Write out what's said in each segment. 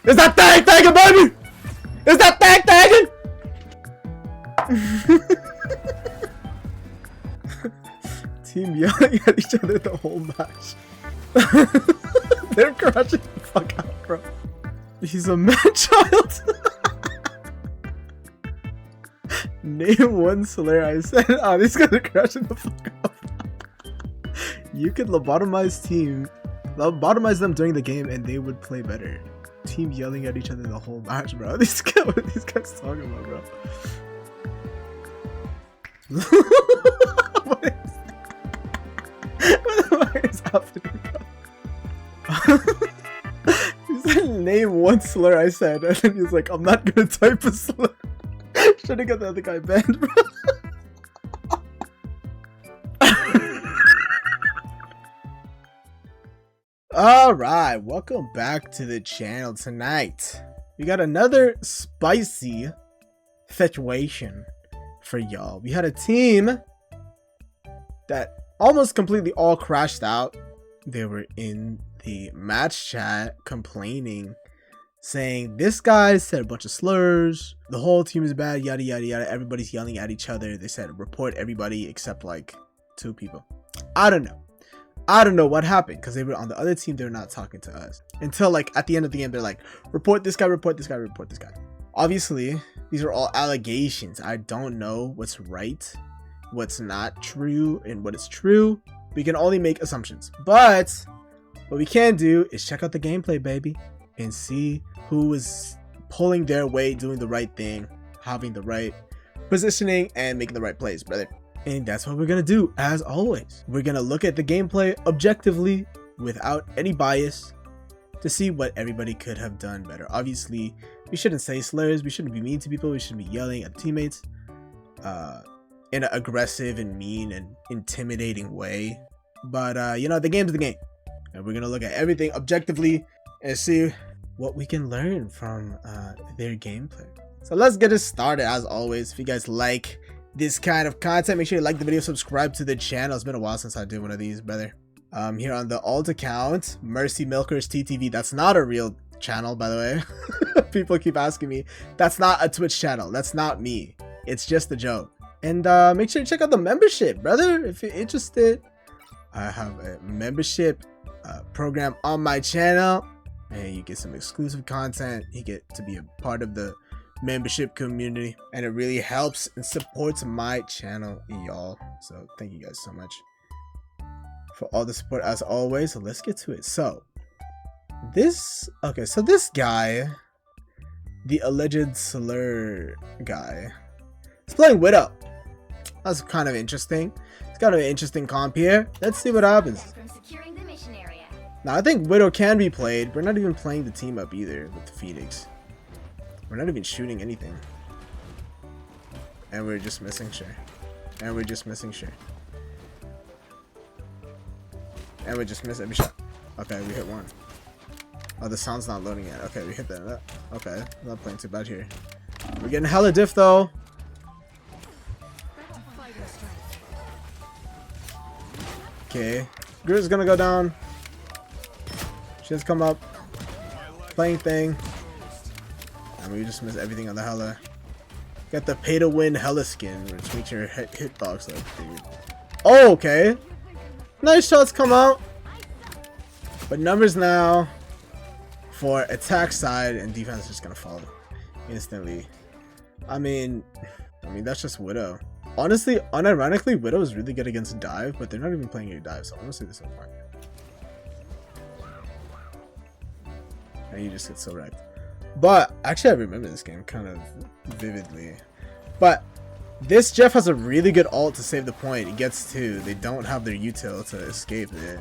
Is that thing tagging, baby? Is that thing tagging? Team yelling at each other the whole match. They're crashing the fuck out, bro. He's a man child. Name one slur. I said, oh, these guys are crashing the fuck up. You could lobotomize them during the game and they would play better. Team yelling at each other the whole match, bro. These guys, what are these guys talking about, bro? What is happening, bro? He said, name one slur, I said, and then he's like, I'm not gonna type a slur. Should've got the other guy banned, bro. Alright, welcome back to the channel tonight. We got another spicy situation for y'all. We had a team that almost completely all crashed out. They were in the match chat complaining, saying this guy said a bunch of slurs, the whole team is bad, yada yada yada. Everybody's yelling at each other. They said report everybody except like 2 people. I don't know what happened, because they were on the other team. They're not talking to us until like at the end of the game. They're like, report this guy, report this guy, report this guy. Obviously these are all allegations. I don't know what's right, what's not true, and what is true. We can only make assumptions, but what we can do is check out the gameplay, baby, and see who is pulling their weight, doing the right thing, having the right positioning, and making the right plays, brother. And that's what we're gonna do. As always, we're gonna look at the gameplay objectively without any bias to see what everybody could have done better. Obviously, we shouldn't say slurs, we shouldn't be mean to people, we shouldn't be yelling at teammates in an aggressive and mean and intimidating way. But you know, the game's the game, and we're gonna look at everything objectively and see what we can learn from their gameplay. So let's get it started. As always, if you guys like this kind of content, make sure you like the video, subscribe to the channel. It's been a while since I did one of these, brother. Here on the alt account, Mercy Milkers TTV. That's not a real channel, by the way. People keep asking me. That's not a Twitch channel. That's not me. It's just a joke. And make sure you check out the membership, brother, if you're interested. I have a membership program on my channel, and you get some exclusive content. You get to be a part of the membership community, and it really helps and supports my channel, y'all. So thank you guys so much for all the support as always. So let's get to it. So this guy, the alleged slur guy, is playing Widow. That's kind of interesting. It's got an interesting comp here. Let's see what happens. Now I think Widow can be played. We're not even playing the team up either with the Phoenix. We're not even shooting anything. And we're just missing sure. And we're just missing sure. And we just miss every shot. Okay, we hit one. Oh, the sound's not loading yet. Okay, we hit that. Okay, I'm not playing too bad here. We're getting hella diff though. Okay, Groot's gonna go down. She's come up. Playing thing. And we just miss everything on the hella. Got the pay to win hella skin, which makes your hitbox look dude. Oh, okay. Nice shots come out. But numbers now for attack side, and defense is just gonna fall instantly. I mean that's just Widow. Honestly, unironically, Widow is really good against dive, but they're not even playing any dive, so honestly this is fine. And you just get so wrecked. But actually I remember this game kind of vividly. But this Jeff has a really good ult to save the point. He gets 2. They don't have their util to escape it.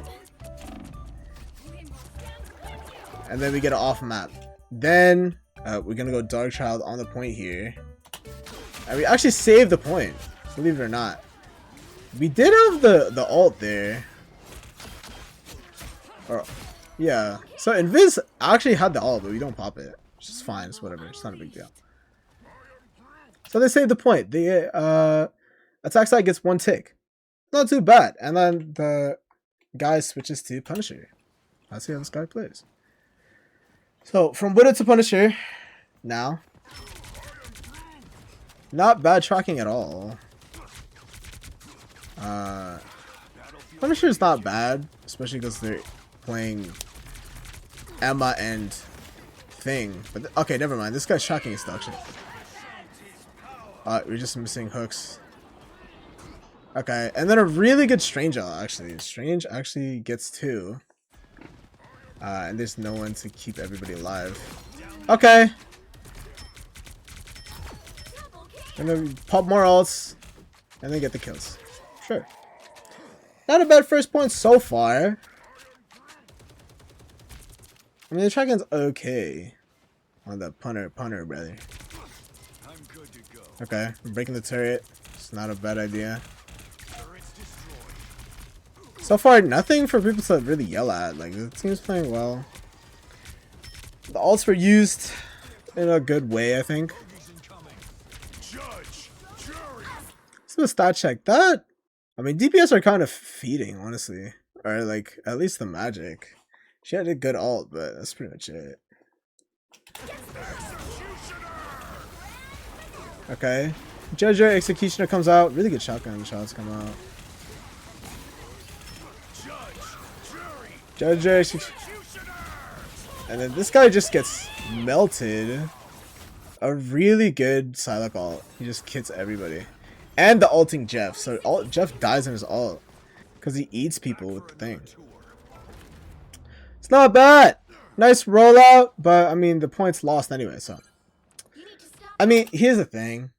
And then we get an off map. Then we're gonna go Dark Child on the point here. And we actually saved the point, believe it or not. We did have the ult there. Or yeah. So Invis actually had the ult, but we don't pop it. Which is fine, it's whatever, it's not a big deal. So they saved the point. The attack side gets 1 tick. Not too bad. And then the guy switches to Punisher. Let's see how this guy plays. So from Widow to Punisher now. Not bad tracking at all. Punisher is not bad, especially because they're playing Emma and Thing. But okay, never mind. This guy's tracking is actually. We're just missing hooks. Okay, and then a really good Strange actually. Strange actually gets 2. And there's no one to keep everybody alive. Okay. And then pop more ults. And then get the kills. Sure. Not a bad first point so far. I mean, the tracking's okay. On the punter, brother. Okay, I'm breaking the turret. It's not a bad idea. So far, nothing for people to really yell at. Like, the team's playing well. The ults were used in a good way, I think. So the stat check that. I mean, DPS are kind of feeding, honestly. Or, like, at least the magic. She had a good ult, but that's pretty much it. Okay. Judge Executioner comes out. Really good shotgun shots come out. Judge and then this guy just gets melted. A really good Psylocke ult. He just kits everybody. And the ulting Jeff. So Jeff dies in his ult. Because he eats people with the thing. It's not bad. Nice rollout. But, I mean, the point's lost anyway, so. I mean, here's the thing.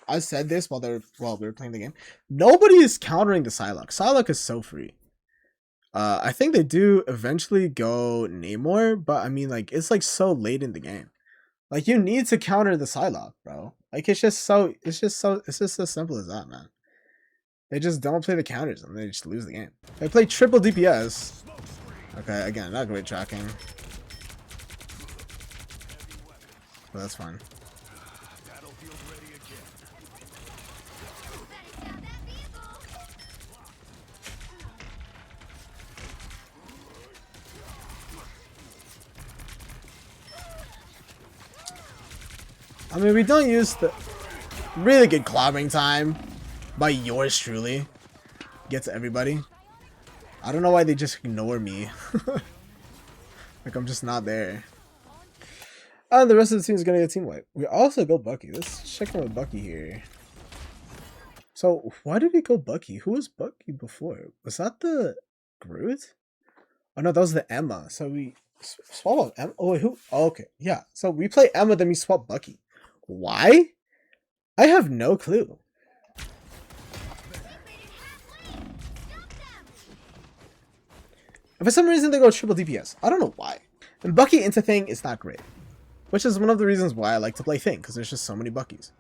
I said this while we were playing the game. Nobody is countering the Psylocke. Psylocke is so free. I think they do eventually go Namor, but I mean, like, it's like so late in the game. Like, you need to counter the Psylocke, bro. Like, it's just as simple as that, man. They just don't play the counters and they just lose the game. They play triple DPS. Okay, again, not great tracking. But that's fine. I mean, we don't use the really good clobbering time by yours truly. Gets everybody. I don't know why they just ignore me. Like, I'm just not there. And the rest of the team is going to get team wipe. We also go Bucky. Let's check in with Bucky here. So, why did we go Bucky? Who was Bucky before? Was that the Groot? Oh, no, that was the Emma. So, we swap out Emma. Oh, wait, who? Oh, okay. Yeah. So, we play Emma, then we swap Bucky. Why? I have no clue. And for some reason, they go triple DPS. I don't know why. And Bucky into Thing is not great. Which is one of the reasons why I like to play Thing, because there's just so many Buckies.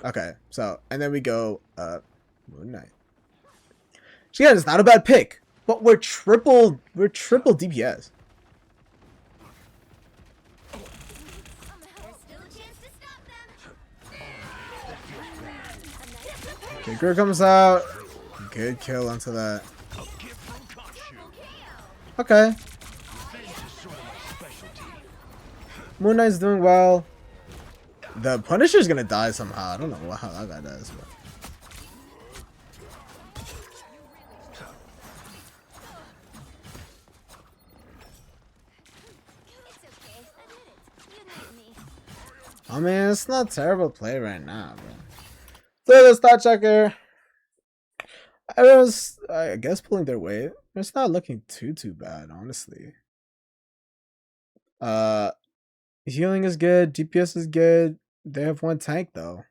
Okay, so, and then we go, Moon Knight. Again, it's not a bad pick, but we're triple DPS. Okay, Groot comes out. Good kill onto that. Okay. Moon Knight's doing well. The Punisher's gonna die somehow. I don't know how that guy does, but. I mean, it's not terrible play right now, bro. So the stat checker. Everyone's, I guess, pulling their weight. It's not looking too bad, honestly. Healing is good. DPS is good. They have one tank though.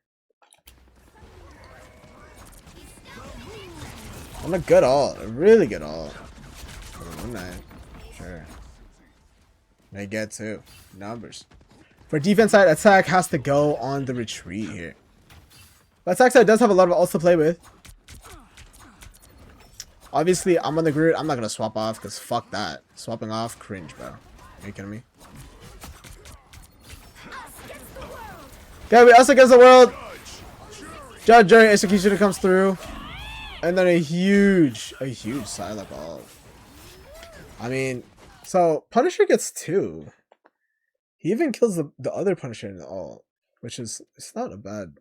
And a good ult, a really good ult. Moon Knight, sure. They get 2 numbers. For defense side, attack has to go on the retreat here. But attack side does have a lot of ults to play with. Obviously, I'm on the Groot. I'm not gonna swap off because fuck that. Swapping off, cringe, bro. Are you kidding me? Okay, we also against the world. Judge Jury Executioner comes through. And then a huge Psylocke ult. I mean, so Punisher gets 2. He even kills the other Punisher in the ult, which is it's not a bad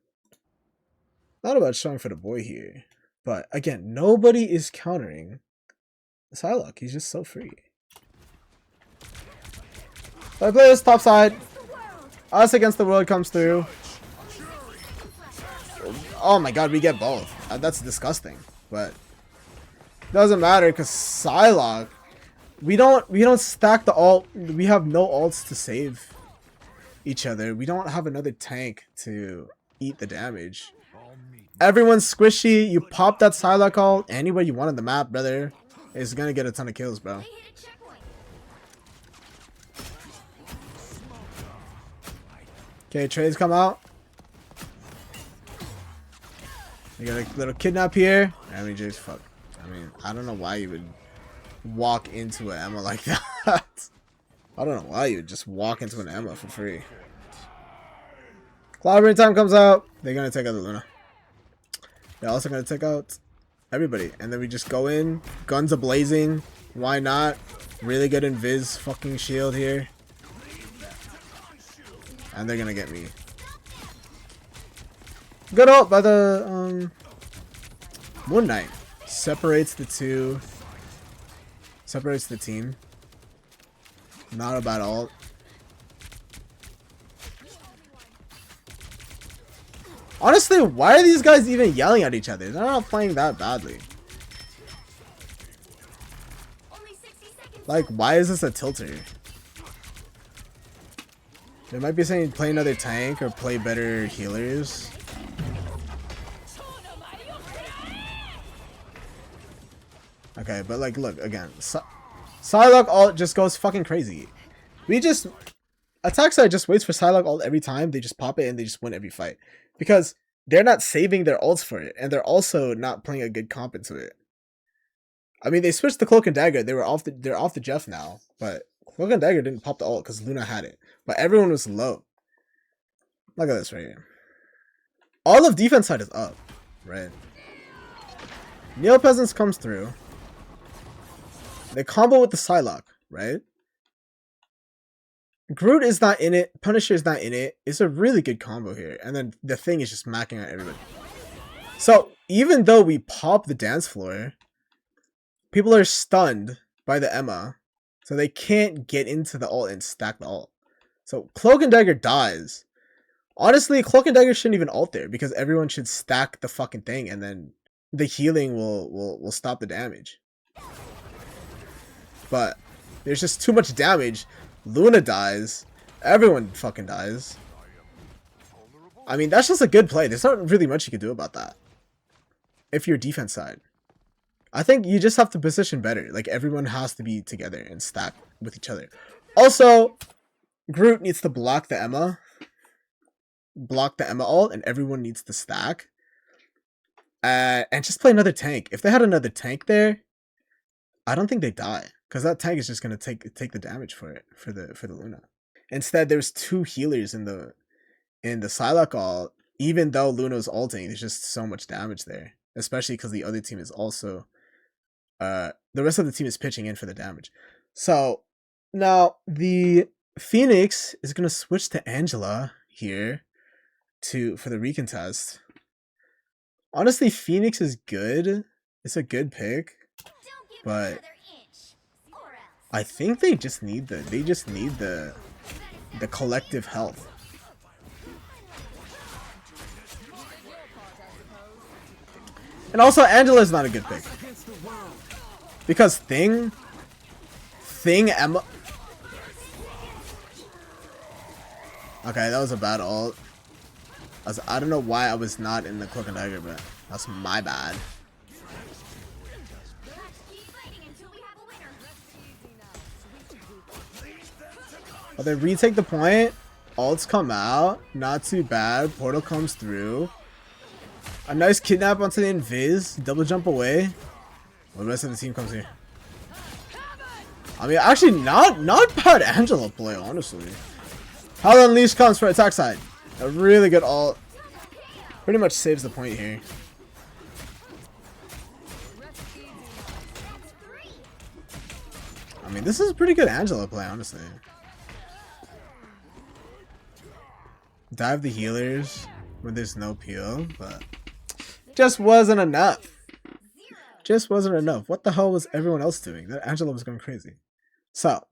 showing for the boy here. But again, nobody is countering Psylocke. He's just so free. So I play this top side. Us against the world comes through. Oh my god, we get both. That's disgusting. But it doesn't matter because Psylocke, we don't stack the ult. We have no ults to save each other. We don't have another tank to eat the damage. Everyone's squishy. You pop that Psylocke ult anywhere you want on the map, brother. It's gonna get a ton of kills, bro. Okay, trades come out. You got a little kidnap here. I mean, just fuck. I mean, I don't know why you would walk into an Emma like that. I don't know why you would just walk into an Emma for free. Cloudbrain time comes out. They're gonna take out the Luna. They're also gonna take out everybody, and then we just go in, guns a blazing. Why not? Really good invis fucking shield here. And they're gonna get me. Good ult by the Moon Knight. Separates the two. Separates the team. Not a bad ult. Honestly, why are these guys even yelling at each other? They're not playing that badly. Like, why is this a tilter? They might be saying play another tank or play better healers. Okay, but like, look, again, Psylocke ult just goes fucking crazy. Attack side just waits for Psylocke ult every time. They just pop it and they just win every fight. Because they're not saving their ults for it. And they're also not playing a good comp into it. I mean, they switched the Cloak and Dagger. They're off the Jeff now. But Cloak and Dagger didn't pop the ult because Luna had it. But everyone was low. Look at this right here. All of defense side is up. Right? Neo Peasants comes through. They combo with the Psylocke, right? Groot is not in it. Punisher is not in it. It's a really good combo here. And then the Thing is just macking at everybody. So, even though we pop the dance floor, people are stunned by the Emma. So they can't get into the ult and stack the ult. So, Cloak and Dagger dies. Honestly, Cloak and Dagger shouldn't even ult there. Because everyone should stack the fucking thing. And then the healing will stop the damage. But there's just too much damage. Luna dies. Everyone fucking dies. I mean, that's just a good play. There's not really much you can do about that. If you're defense side. I think you just have to position better. Like, everyone has to be together and stack with each other. Also, Groot needs to block the Emma. Block the Emma ult, and everyone needs to stack. And just play another tank. If they had another tank there, I don't think they die. Because that tank is just gonna take the damage for the Luna. Instead, there's two healers in the Psylocke ult. Even though Luna's ulting, there's just so much damage there. Especially because the other team is also the rest of the team is pitching in for the damage. So now the Phoenix is gonna switch to Angela here for the recontest. Honestly, Phoenix is good. It's a good pick. But I think they just need the collective health. And also, Angela's not a good pick because Thing Emma. Okay, that was a bad ult. I don't know why I was not in the Cloak and Dagger, but that's my bad. But they retake the point. Ults come out. Not too bad. Portal comes through. A nice kidnap onto the invis. Double jump away. Well, the rest of the team comes here. I mean, actually, not bad Angela play, honestly. Hell Unleashed comes for attack side. A really good ult. Pretty much saves the point here. I mean, this is a pretty good Angela play, honestly. dive the healers when there's no peel, but just wasn't enough. Just wasn't enough. What the hell was everyone else doing? That Angela was going crazy. So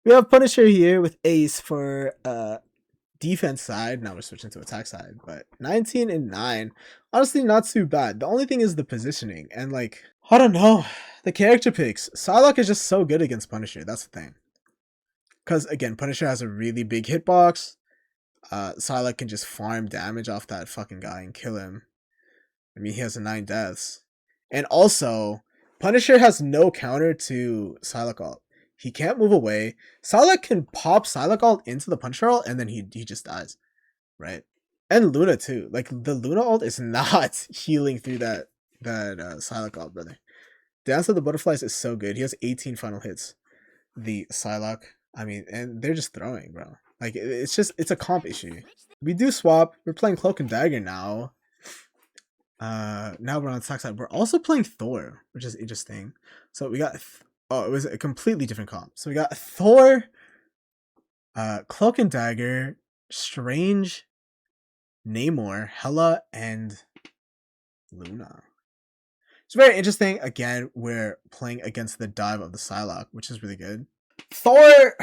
we have Punisher here with Ace for defense side. Now we're switching to attack side, but 19 and 9. Honestly, not too bad. The only thing is the positioning and like, I don't know, the character picks. Psylocke is just so good against Punisher. That's the thing. Because again, Punisher has a really big hitbox. Psylocke can just farm damage off that fucking guy and kill him. I mean, he has 9 deaths. And also, Punisher has no counter to Psylocke ult. He can't move away. Psylocke can pop Psylocke ult into the Punisher ult and then he just dies. Right? And Luna too. Like, the Luna ult is not healing through that Psylocke ult, brother. Dance of the Butterflies is so good. He has 18 final hits. The Psylocke. I mean, and they're just throwing, bro. Like, it's a comp issue. We do swap. We're playing Cloak and Dagger now. Now we're on attack side. We're also playing Thor, which is interesting. So we got, it was a completely different comp. So we got Thor, Cloak and Dagger, Strange, Namor, Hela, and Luna. It's very interesting. Again, we're playing against the dive of the Psylocke, which is really good. Thor,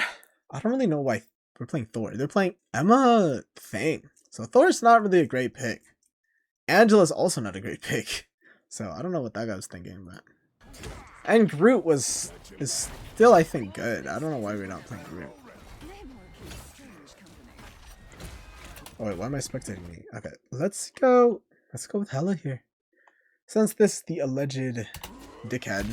I don't really know why we're playing Thor. They're playing Emma Thing. So Thor's not really a great pick. Angela's also not a great pick. So I don't know what that guy was thinking, but. And Groot is still, I think, good. I don't know why we're not playing Groot. Oh wait, why am I spectating me? Okay, let's go with Hela here. Since this is the alleged dickhead.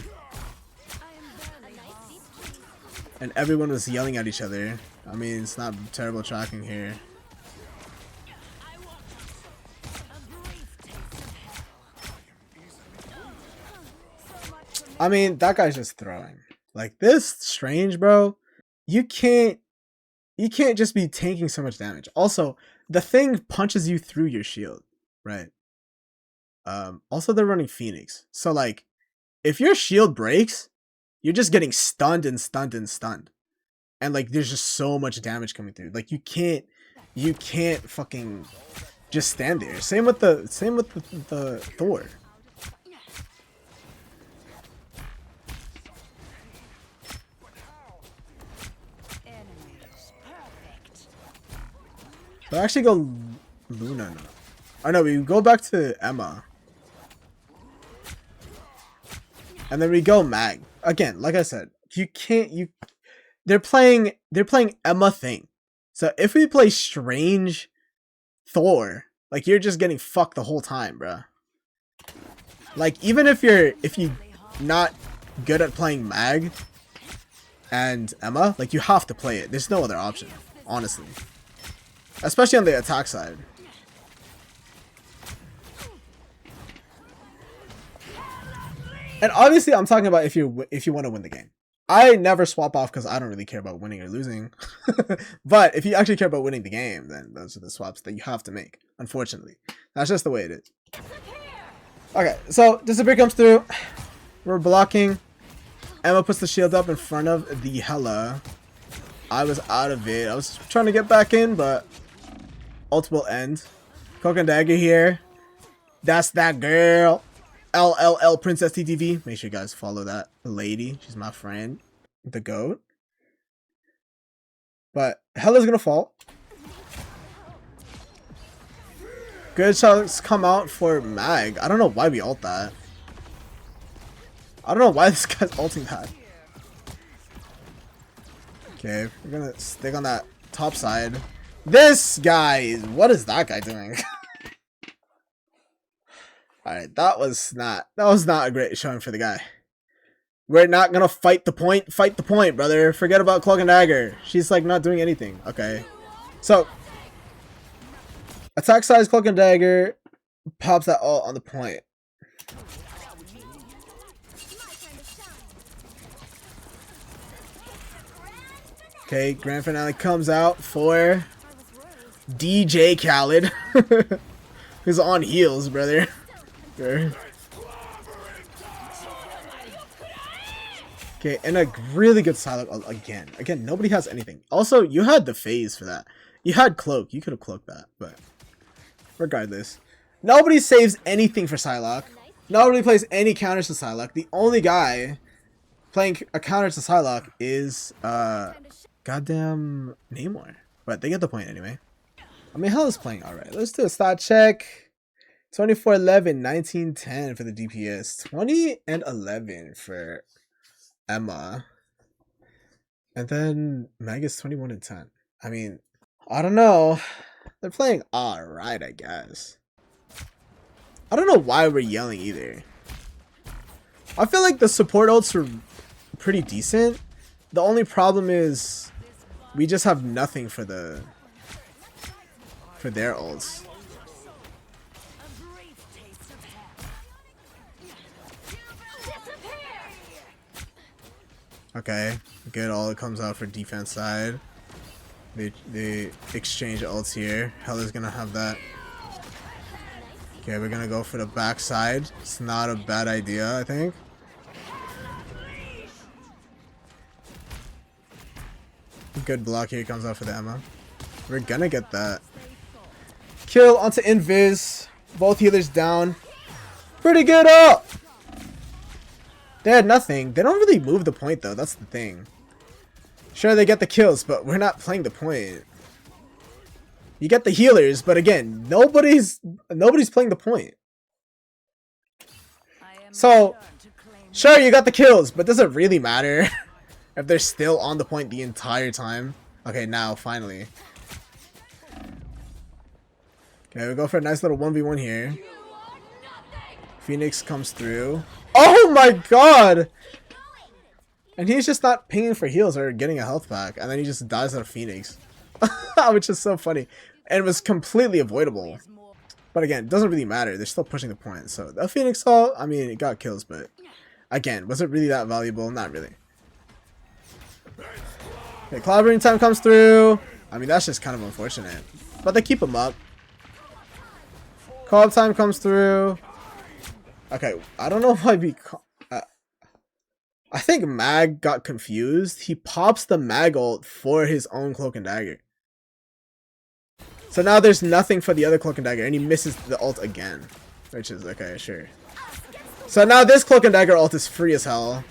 And everyone was yelling at each other. I mean, it's not terrible tracking here. I mean, that guy's just throwing. Like, this Strange, bro, you can't just be tanking so much damage. Also, the thing punches you through your shield, right? Also, they're running Phoenix. So, like, if your shield breaks, you're just getting stunned and stunned and stunned. And, like, there's just so much damage coming through. Like, you can't fucking just stand there. Same with the Thor. But actually go Luna now. Oh no, we go back to Emma. And then we go Mag. Again, like I said, they're playing Emma Thing. So if we play Strange Thor, like, you're just getting fucked the whole time, bruh. Like, even if you're not good at playing Mag and Emma, like, you have to play it. There's no other option, honestly. Especially on the attack side. And obviously, I'm talking about if you want to win the game. I never swap off because I don't really care about winning or losing. But if you actually care about winning the game, then those are the swaps that you have to make. Unfortunately, that's just the way it is. Okay, so Disappear comes through. We're blocking. Emma puts the shield up in front of the Hela. I was out of it. I was trying to get back in, but ult will end. Cloak and Dagger here. That's that girl. LLL Princess TTV. Make sure you guys follow that lady. She's my friend. The GOAT. But Hela's gonna fall. Good shots come out for Mag. I don't know why we ult that. I don't know why this guy's ulting that. Okay, we're gonna stick on that top side. This guy, what is that guy doing? Alright, that was not a great showing for the guy. We're not gonna fight the point, brother. Forget about Cloak and Dagger. She's like not doing anything. Okay. So attack size Cloak and Dagger pops that all on the point. Okay, grand finale comes out for DJ Khaled. Who's on heels, brother. Okay, and a really good Psylocke again. Again, nobody has anything. Also, you had the phase for that. You had cloak. You could have cloaked that, but regardless. Nobody saves anything for Psylocke. Nobody plays any counters to Psylocke. The only guy playing a counter to Psylocke is goddamn Namor. But they get the point anyway. I mean, Hell is playing alright. Let's do a stat check. 24-11, 19-10 for the DPS. 20 and 11 for Emma. And then Meg is 21 and 10. I mean, I don't know. They're playing alright, I guess. I don't know why we're yelling either. I feel like the support ults were pretty decent. The only problem is we just have nothing for their ults. Okay, good. All it comes out for defense side. They exchange ults here. Hell is gonna have that. Okay, we're gonna go for the back side. It's not a bad idea, I think. Good block here comes out for the Emma. We're gonna get that. Kill onto Invis. Both healers down. Pretty good up. They had nothing. They don't really move the point though. That's the thing. Sure, they get the kills, but we're not playing the point. You get the healers, but again, nobody's playing the point. So, sure, you got the kills, but does it really matter if they're still on the point the entire time? Okay, now finally. Okay, we go for a nice little 1v1 here. Phoenix comes through. Oh my god! And he's just not pinging for heals or getting a health pack, and then he just dies out of Phoenix. Which is so funny. And it was completely avoidable. But again, it doesn't really matter. They're still pushing the point. So the Phoenix ult, I mean, it got kills, but again, was it really that valuable? Not really. Okay, Clobbering time comes through. I mean, that's just kind of unfortunate. But they keep him up. Call-up time comes through. Okay, I don't know why we... I think Mag got confused. He pops the Mag ult for his own Cloak and Dagger. So now there's nothing for the other Cloak and Dagger, and he misses the ult again. Which is, okay, sure. So now this Cloak and Dagger ult is free as hell.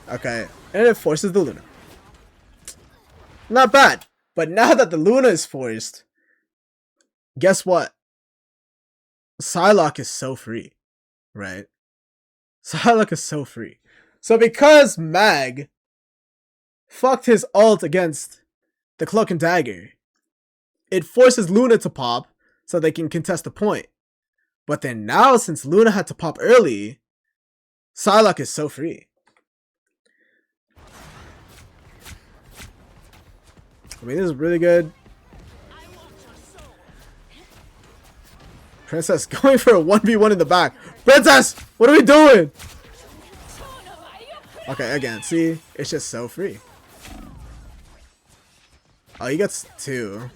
Okay, and it forces the Luna. Not bad. But now that the Luna is forced, guess what? Psylocke is so free, right? Psylocke is so free. So because Mag fucked his ult against the Cloak and Dagger, it forces Luna to pop so they can contest the point. But then now, since Luna had to pop early, Psylocke is so free. I mean, this is really good. Princess going for a 1v1 in the back. Princess, what are we doing? Okay, again, see? It's just so free. Oh, he gets 2.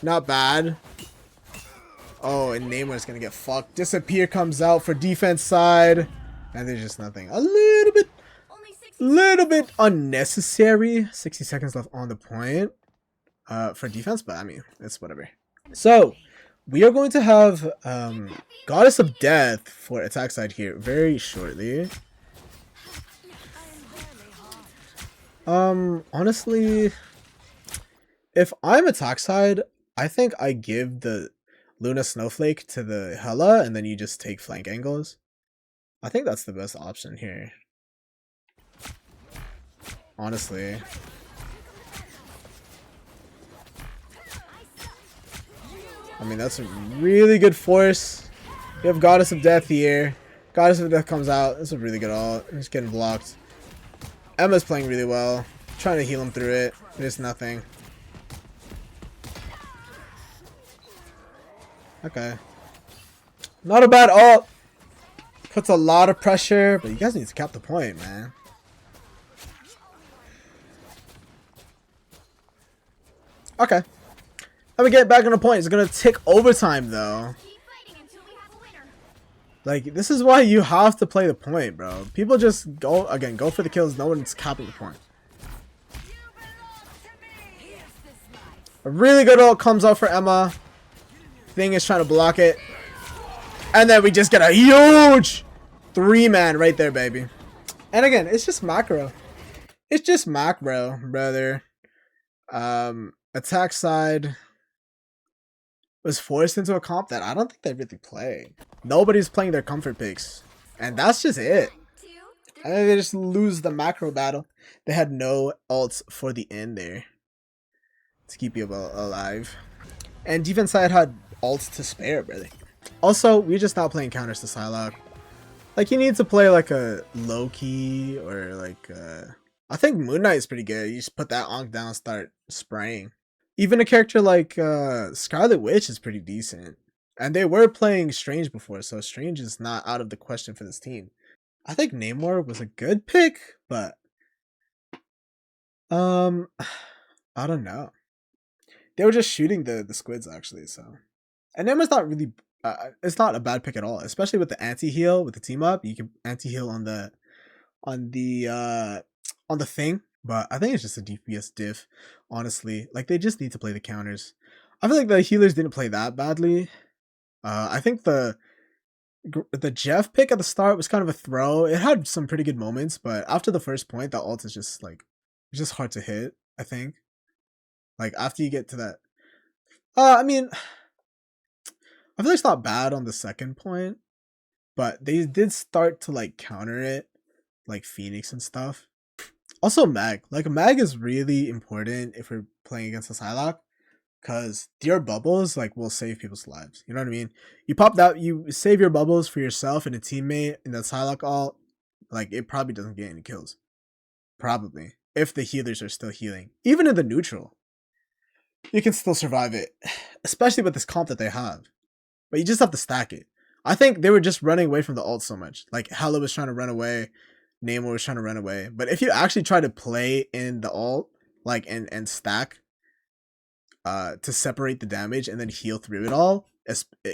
Not bad. Oh, and Namor's gonna get fucked. Disappear comes out for defense side. And there's just nothing. A little bit unnecessary. 60 seconds left on the point for defense, but I mean, it's whatever. So, we are going to have Goddess of Death for attack side here very shortly. Honestly, if I'm attack side, I think I give the Luna Snowflake to the Hela and then you just take flank angles. I think that's the best option here. Honestly. I mean, that's a really good force. You have Goddess of Death here. Goddess of Death comes out. That's a really good ult. He's getting blocked. Emma's playing really well. Trying to heal him through it. There's nothing. Okay. Not a bad ult. Puts a lot of pressure, but you guys need to cap the point, man. Okay. Let me get back on the point. It's gonna take overtime though. Like, this is why you have to play the point, bro. People just go for the kills. No one's capping the point. A really good ult comes out for Emma. Thing is trying to block it. And then we just get a huge 3-man right there, baby. And again, it's just macro. It's just macro, brother. Attack side was forced into a comp that I don't think they really play. Nobody's playing their comfort picks. And that's just it. And they just lose the macro battle. They had no ults for the end there to keep you alive. And defense side had ults to spare, brother. Also, we're just not playing counters to Psylocke. Like, you need to play like a Loki or like I think Moon Knight is pretty good. You just put that Ankh down and start spraying. Even a character like Scarlet Witch is pretty decent. And they were playing Strange before, so Strange is not out of the question for this team. I think Namor was a good pick, but I don't know. They were just shooting the squids actually, so. And Namor's not really it's not a bad pick at all, especially with the anti-heal with the team up. You can anti-heal on the thing, but I think it's just a DPS diff, honestly. Like, they just need to play the counters. I feel like the healers didn't play that badly. I think the Jeff pick at the start was kind of a throw. It had some pretty good moments, but after the first point, that ult is just like, it's just hard to hit, I think. Like, after you get to that, I mean, I feel like it's not bad on the second point, but they did start to like counter it, like Phoenix and stuff. Also Mag. Like, Mag is really important if we're playing against a Psylocke, because your bubbles like will save people's lives. You know what I mean? You pop that, you save your bubbles for yourself and a teammate in that Psylocke ult, like, it probably doesn't get any kills. Probably. If the healers are still healing. Even in the neutral, you can still survive it. Especially with this comp that they have. But you just have to stack it. I think they were just running away from the ult so much. Like, Hela was trying to run away. Namor was trying to run away. But if you actually try to play in the ult, like, and stack to separate the damage and then heal through it all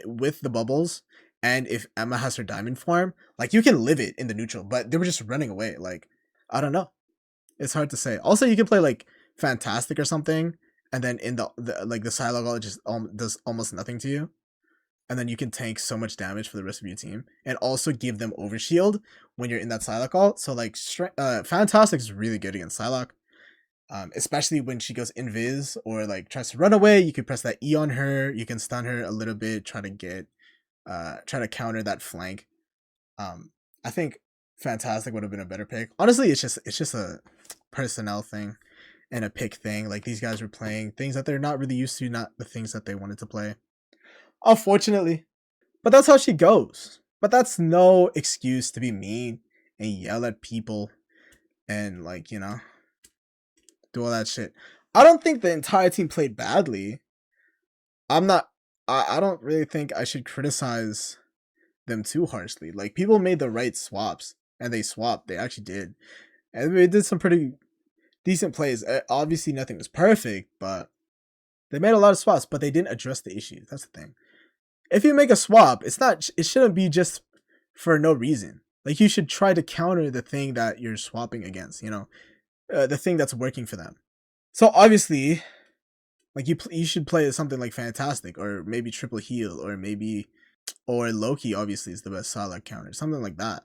with the bubbles, and if Emma has her diamond form, like, you can live it in the neutral. But they were just running away. Like, I don't know. It's hard to say. Also, you can play, like, Fantastic or something, and then in the Psylocke ult just does almost nothing to you. And then you can tank so much damage for the rest of your team. And also give them overshield when you're in that Psylocke ult. So, like, Fantastic is really good against Psylocke. Especially when she goes invis or, like, tries to run away. You can press that E on her. You can stun her a little bit. Try to counter that flank. I think Fantastic would have been a better pick. Honestly, it's just a personnel thing and a pick thing. Like, these guys were playing things that they're not really used to, not the things that they wanted to play. Unfortunately. But that's how she goes. But that's no excuse to be mean and yell at people and, like, you know, do all that shit. I don't think the entire team played badly. I don't really think I should criticize them too harshly. Like, people made the right swaps and they swapped. They actually did. And they did some pretty decent plays. Obviously nothing was perfect, but they made a lot of swaps, but they didn't address the issue. That's the thing. If you make a swap, it shouldn't be just for no reason. Like, you should try to counter the thing that you're swapping against, you know, the thing that's working for them. So obviously, like, you should play something like Fantastic, or maybe triple heal, or Loki obviously is the best Psylocke counter, something like that.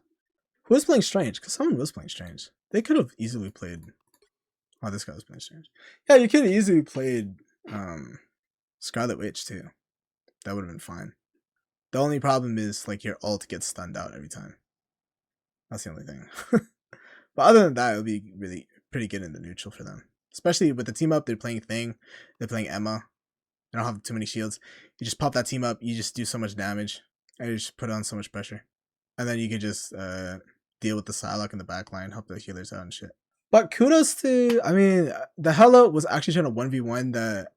Who was playing Strange? Because someone was playing Strange. They could have easily played. Oh, this guy was playing Strange. Yeah, you could have easily played Scarlet Witch too. That would have been fine. The only problem is, like, your ult gets stunned out every time. That's the only thing. But other than that, it would be really pretty good in the neutral for them. Especially with the team up, they're playing Thing. They're playing Emma. They don't have too many shields. You just pop that team up. You just do so much damage. And you just put on so much pressure. And then you could just deal with the Psylocke in the backline. Help the healers out and shit. But kudos to, I mean, the Hela was actually trying to 1v1 the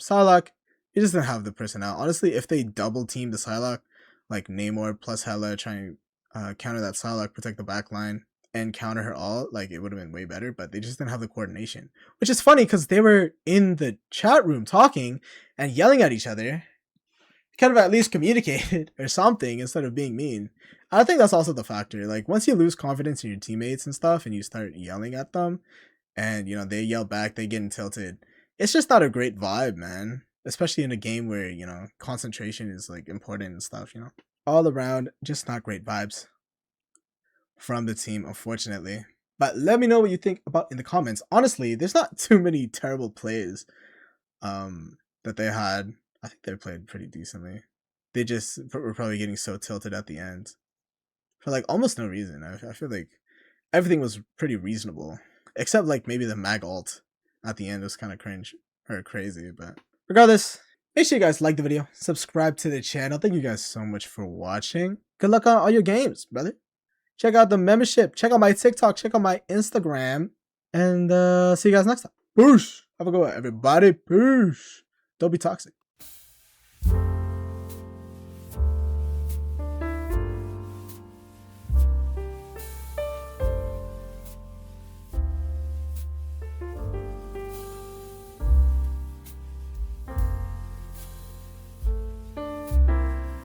Psylocke. He just didn't have the personnel. Honestly, if they double team the Psylocke, like Namor plus Hela, trying to counter that Psylocke, protect the backline, and counter her all, like, it would have been way better, but they just didn't have the coordination. Which is funny, because they were in the chat room talking and yelling at each other, Could have at least communicated or something instead of being mean. I think that's also the factor. Like, once you lose confidence in your teammates and stuff and you start yelling at them and, you know, they yell back, they get tilted. It's just not a great vibe, man. Especially in a game where, you know, concentration is, like, important and stuff, you know. All around, just not great vibes from the team, unfortunately. But let me know what you think about in the comments. Honestly, there's not too many terrible plays that they had. I think they played pretty decently. They just were probably getting so tilted at the end for like almost no reason. I feel like everything was pretty reasonable, except like maybe the mag ult at the end was kind of cringe or crazy. But regardless, make sure you guys like the video, subscribe to the channel. Thank you guys so much for watching. Good luck on all your games, brother. Check out the membership. Check out my TikTok. Check out my Instagram. And see you guys next time. Peace. Have a good one, everybody. Peace. Don't be toxic.